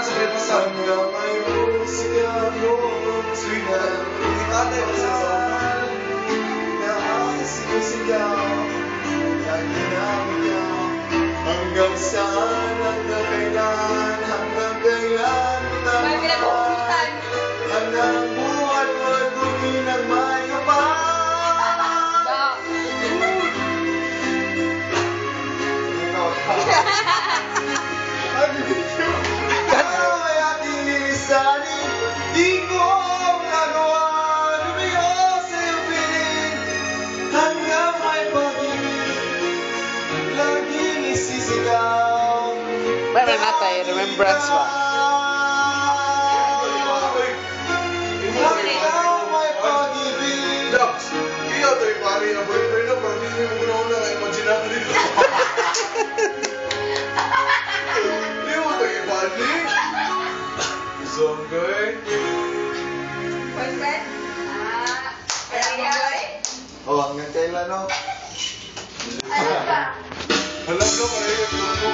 sa may pasang. Hanggang ngayon, sigaw mo. Sweet na. Tatay mo sa song. Nakakasigaw. Lagi namin yan. Hanggang saan, hanggang kailan, hanggang kailan kita May pinag-uutan. hanggang buwan mo dumi ng may kapal. Ay, ating lilisanin, di ko magawa. Lumiyo sa iyong piling, hanggang may pag-ibig, laging isisigaw. Meron natin, remembrance ba? Hanggang may pag-ibig. Dax, iya tayo pare na boyfriend na, parang hindi mo guna-una na imaginary nito. Hindi mo tayo ibali. Zonggay. Boyfriend? Boy? Oh, hanggang kailan, no? Ano ba? Alam ka, parehas lang mo.